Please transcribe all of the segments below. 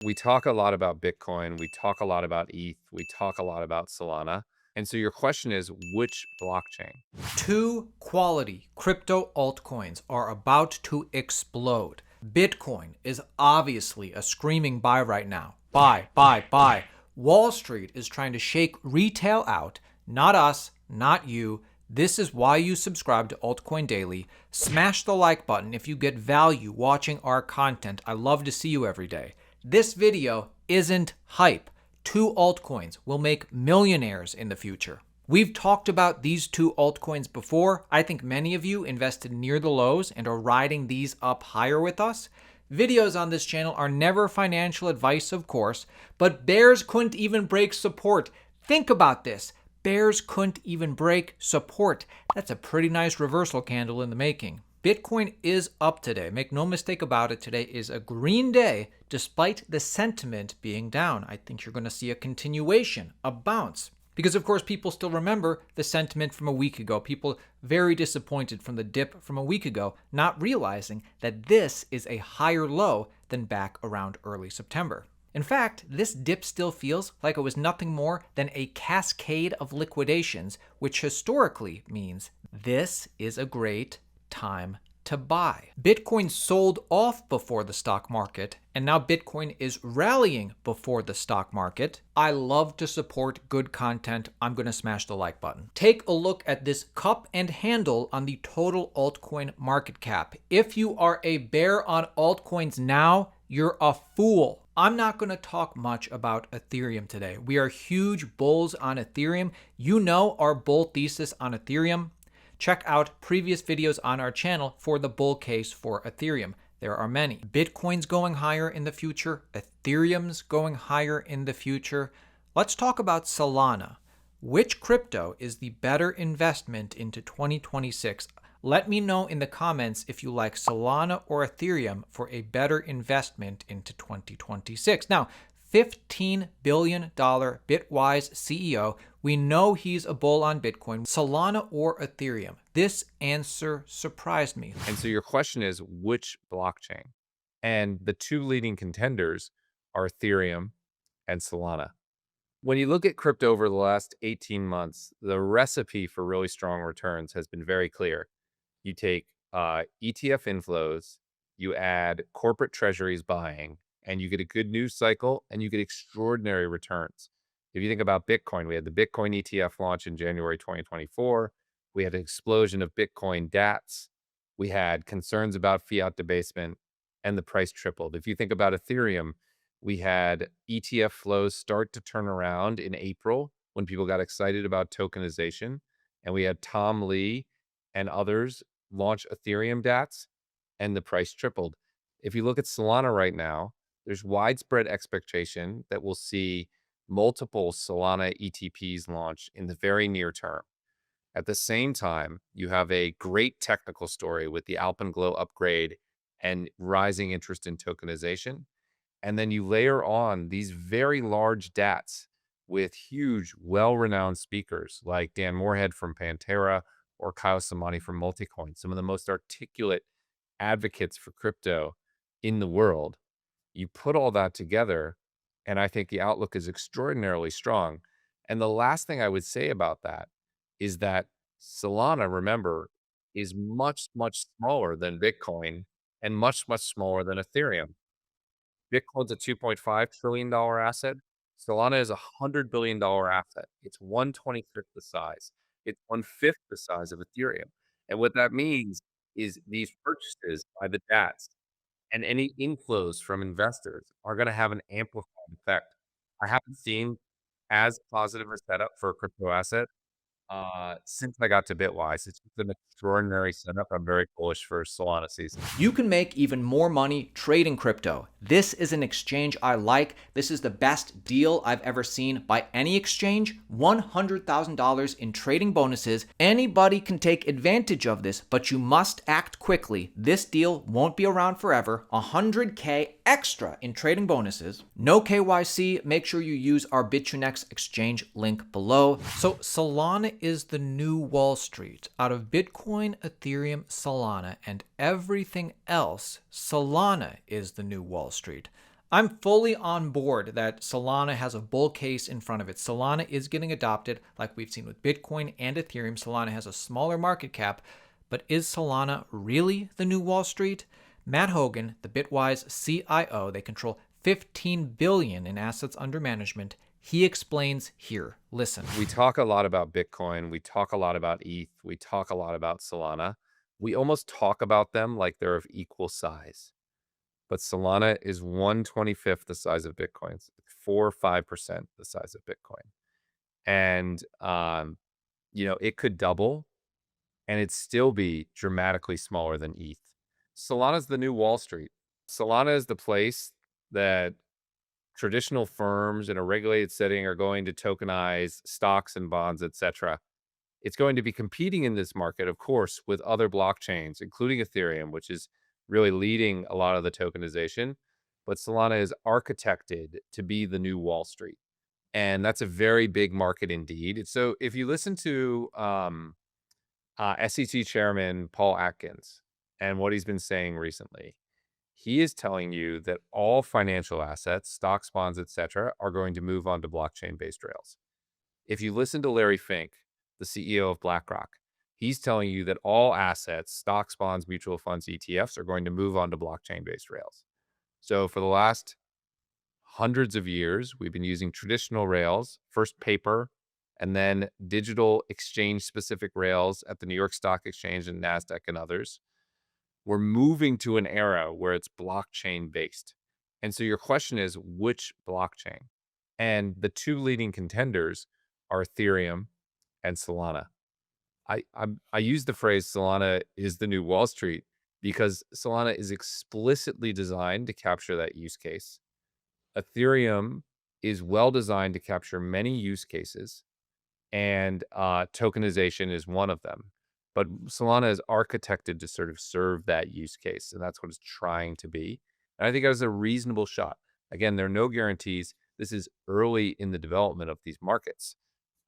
We talk a lot about Bitcoin. We talk a lot about ETH. We talk a lot about Solana. And so your question is, which blockchain? Two quality crypto altcoins are about to explode. Bitcoin is obviously a screaming buy right now. Buy, buy, buy. Wall Street is trying to shake retail out. Not us, not you. This is why you subscribe to Altcoin Daily. Smash the like button if you get value watching our content. I love to see you every day. This video isn't hype. Two altcoins will make millionaires in the future. We've talked about these two altcoins before. I think many of you invested near the lows and are riding these up higher with us. Videos on this channel are never financial advice, of course, but bears couldn't even break support. Think about this. Bears couldn't even break support. That's a pretty nice reversal candle in the making. Bitcoin is up today. Make no mistake about it. Today is a green day despite the sentiment being down. I think you're going to see a continuation, a bounce. Because, of course, people still remember the sentiment from a week ago. People very disappointed from the dip from a week ago, not realizing that this is a higher low than back around early September. In fact, this dip still feels like it was nothing more than a cascade of liquidations, which historically means this is a great time to buy. Bitcoin sold off before the stock market, and now Bitcoin is rallying before the stock market. I love to support good content. I'm going to smash the like button. Take a look at this cup and handle on the total altcoin market cap. If you are a bear on altcoins now, you're a fool. I'm not going to talk much about Ethereum today. We are huge bulls on Ethereum. You know our bull thesis on Ethereum. Check out previous videos on our channel for the bull case for Ethereum. There are many. Bitcoin's going higher in the future. Ethereum's going higher in the future. Let's talk about Solana. Which crypto is the better investment into 2026? Let me know in the comments if you like Solana or Ethereum for a better investment into 2026. Now, $15 billion Bitwise CEO. We know he's a bull on Bitcoin. Solana or Ethereum? This answer surprised me. And so your question is, which blockchain? And the two leading contenders are Ethereum and Solana. When you look at crypto over the last 18 months, the recipe for really strong returns has been very clear. You take ETF inflows, you add corporate treasuries buying, and you get a good news cycle and you get extraordinary returns. If you think about Bitcoin, we had the Bitcoin ETF launch in January 2024. We had an explosion of Bitcoin DATs. We had concerns about fiat debasement, and the price tripled. If you think about Ethereum, we had ETF flows start to turn around in April when people got excited about tokenization. And we had Tom Lee and others launch Ethereum DATs, and the price tripled. If you look at Solana right now, there's widespread expectation that we'll see multiple Solana ETPs launch in the very near term. At the same time, you have a great technical story with the Alpenglow upgrade and rising interest in tokenization. And then you layer on these very large DATs with huge, well-renowned speakers like Dan Moorhead from Pantera or Kyle Samani from Multicoin, some of the most articulate advocates for crypto in the world. You put all that together, and I think the outlook is extraordinarily strong. And the last thing I would say about that is that Solana, remember, is much, much smaller than Bitcoin and much, much smaller than Ethereum. Bitcoin's a $2.5 trillion asset. Solana is a $100 billion asset. It's 1/25th the size. It's 1/5 the size of Ethereum. And what that means is these purchases by the DATs and any inflows from investors are going to have an amplified effect. I haven't seen as positive a setup for a crypto asset since I got to Bitwise. It's just an extraordinary setup. I'm very bullish for Solana season. You can make even more money trading crypto. This is an exchange I like. This is the best deal I've ever seen by any exchange. $100,000 in trading bonuses. Anybody can take advantage of this, but you must act quickly. This deal won't be around forever. $100K extra in trading bonuses. No KYC. Make sure you use our BitUnex exchange link below. So Solana is the new Wall Street. Out of Bitcoin, Ethereum, Solana, and everything else, Solana is the new Wall Street. I'm fully on board that Solana has a bull case in front of it. Solana is getting adopted like we've seen with Bitcoin and Ethereum. Solana has a smaller market cap, but is Solana really the new Wall Street? Matt Hogan, the Bitwise CIO, they control 15 billion in assets under management. He explains here. Listen. We talk a lot about Bitcoin. We talk a lot about ETH. We talk a lot about Solana. We almost talk about them like they're of equal size. But Solana is 1/25th the size of Bitcoin. It's 4 or 5% the size of Bitcoin. And, it could double and it'd still be dramatically smaller than ETH. Solana's the new Wall Street. Solana is the place that traditional firms in a regulated setting are going to tokenize stocks and bonds, etc. It's going to be competing in this market, of course, with other blockchains, including Ethereum, which is really leading a lot of the tokenization. But Solana is architected to be the new Wall Street. And that's a very big market indeed. So if you listen to SEC Chairman Paul Atkins and what he's been saying recently, he is telling you that all financial assets, stocks, bonds, etc., are going to move onto blockchain-based rails. If you listen to Larry Fink, the CEO of BlackRock, he's telling you that all assets, stocks, bonds, mutual funds, ETFs, are going to move onto blockchain-based rails. So for the last hundreds of years, we've been using traditional rails, first paper, and then digital exchange-specific rails at the New York Stock Exchange and NASDAQ and others. We're moving to an era where it's blockchain-based. And so your question is, which blockchain? And the two leading contenders are Ethereum and Solana. I use the phrase Solana is the new Wall Street because Solana is explicitly designed to capture that use case. Ethereum is well designed to capture many use cases, and tokenization is one of them. But Solana is architected to sort of serve that use case, and that's what it's trying to be. And I think it has a reasonable shot. Again, there are no guarantees. This is early in the development of these markets,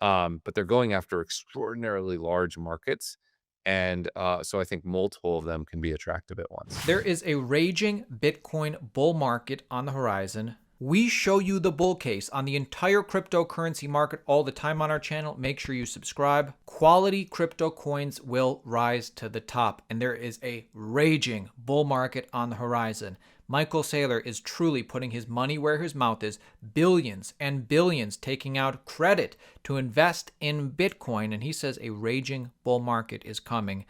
but they're going after extraordinarily large markets. And so I think multiple of them can be attractive at once. There is a raging Bitcoin bull market on the horizon. We show you the bull case on the entire cryptocurrency market all the time on our channel. Make sure you subscribe. Quality crypto coins will rise to the top, and there is a raging bull market on the horizon. Michael Saylor is truly putting his money where his mouth is, billions and billions taking out credit to invest in Bitcoin, and he says a raging bull market is coming.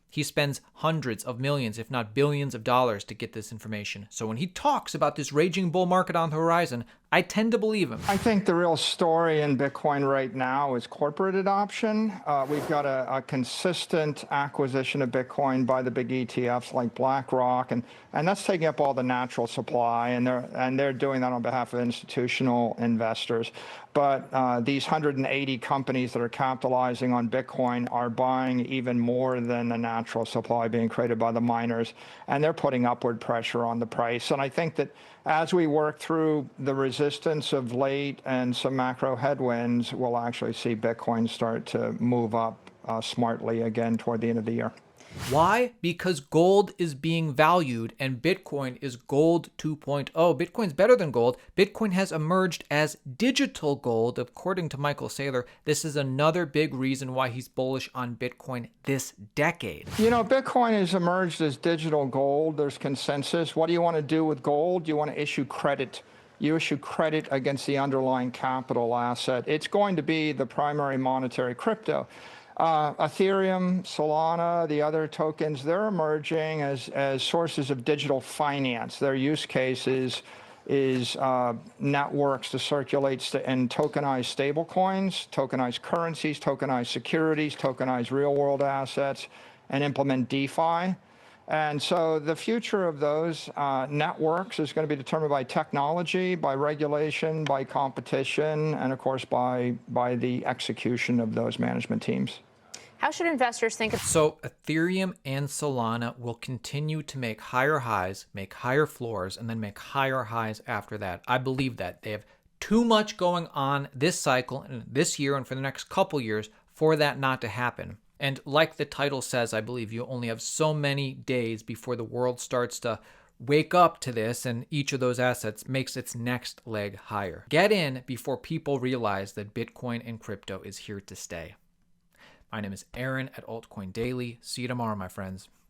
He spends hundreds of millions, if not billions of dollars to get this information. So when he talks about this raging bull market on the horizon, I tend to believe him. I think the real story in Bitcoin right now is corporate adoption. We've got a consistent acquisition of Bitcoin by the big ETFs like BlackRock, and that's taking up all the natural supply, and they're doing that on behalf of institutional investors. But these 180 companies that are capitalizing on Bitcoin are buying even more than the natural supply being created by the miners, and they're putting upward pressure on the price. And I think that as we work through the resistance of late and some macro headwinds, we'll actually see Bitcoin start to move up smartly again toward the end of the year. Why? Because gold is being valued and Bitcoin is gold 2.0. Bitcoin's better than gold. Bitcoin has emerged as digital gold, according to Michael Saylor. This is another big reason why he's bullish on Bitcoin this decade. You know, Bitcoin has emerged as digital gold. There's consensus. What do you want to do with gold? You want to issue credit. You issue credit against the underlying capital asset. It's going to be the primary monetary crypto. Ethereum, Solana, the other tokens, they're emerging as sources of digital finance. Their use case is networks to circulate and tokenize stable coins, tokenize currencies, tokenize securities, tokenize real-world assets, and implement DeFi. And so the future of those networks is going to be determined by technology, by regulation, by competition, and of course by the execution of those management teams. How should investors think of... So Ethereum and Solana will continue to make higher highs, make higher floors, and then make higher highs after that. I believe that. They have too much going on this cycle and this year and for the next couple years for that not to happen. And like the title says, I believe you only have so many days before the world starts to wake up to this and each of those assets makes its next leg higher. Get in before people realize that Bitcoin and crypto is here to stay. My name is Aaron at Altcoin Daily. See you tomorrow, my friends.